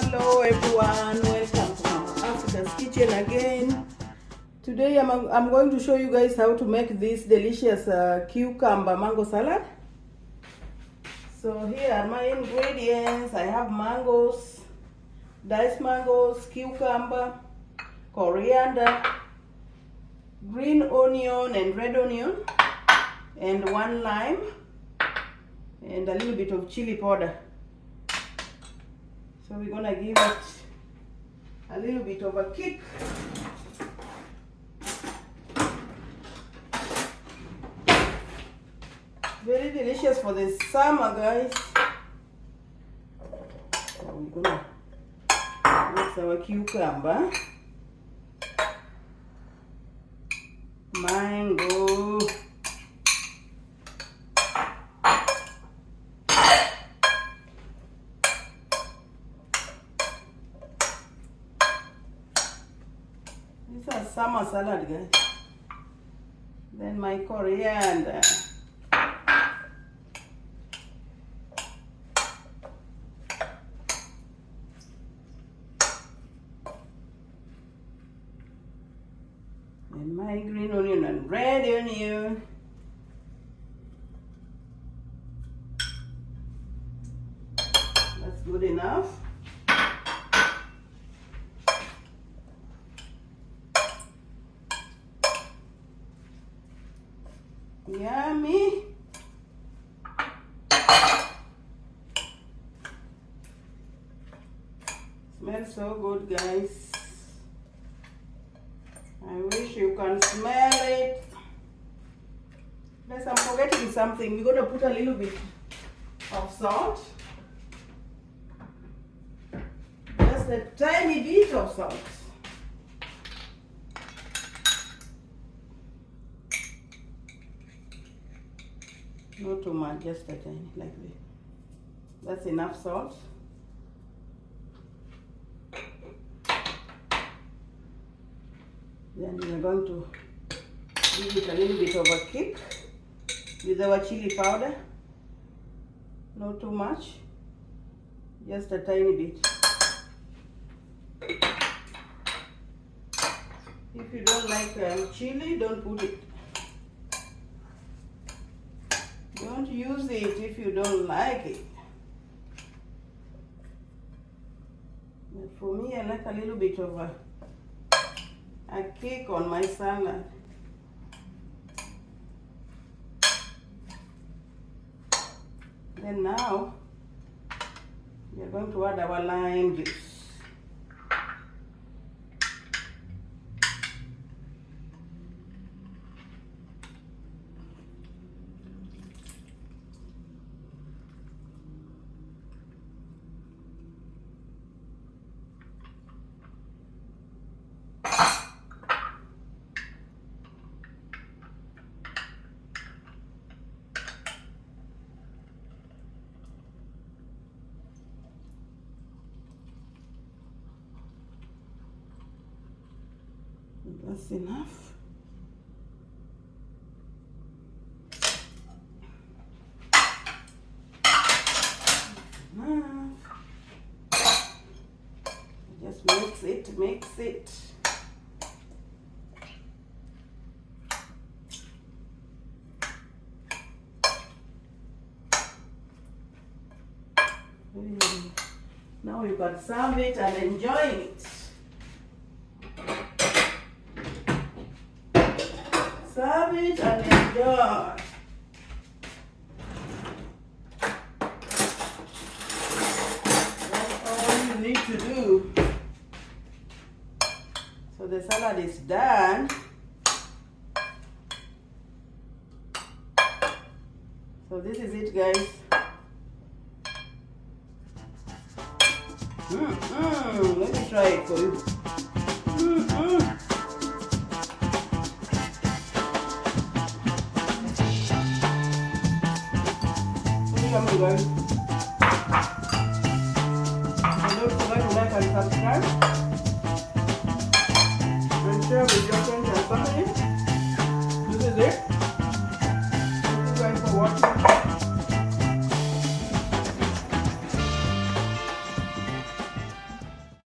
Hello everyone, welcome to Mama Africa's Kitchen again. Today I'm going to show you guys how to make this delicious cucumber mango salad. So here are my ingredients. I have mangoes, diced mangoes, cucumber, coriander, green onion and red onion, and 1 lime, and a little bit of chili powder. So we're gonna give it a little bit of a kick. Very delicious for the summer, guys. So we're gonna mix our cucumber, mango, this is summer salad, guys. Then my coriander. And my green onion and red onion. That's good enough. Yummy. Smells so good, guys. I wish you can smell it. Yes, I'm forgetting something. We're going to put a little bit of salt. Just a tiny bit of salt. Not too much, just a tiny, like this. That's enough salt. Then we are going to give it a little bit of a kick with our chili powder. Not too much, just a tiny bit. If you don't like chili, don't put it. Don't use it if you don't like it. But for me, I like a little bit of a kick on my salad. Then now we are going to add our lime juice. That's enough. Just mix it. Now you can serve it and enjoy it. Serve it and enjoy. That's all you need to do. So the salad is done. So this is it, guys. Let me try it for you. Yummy, guys. So don't forget to like and subscribe.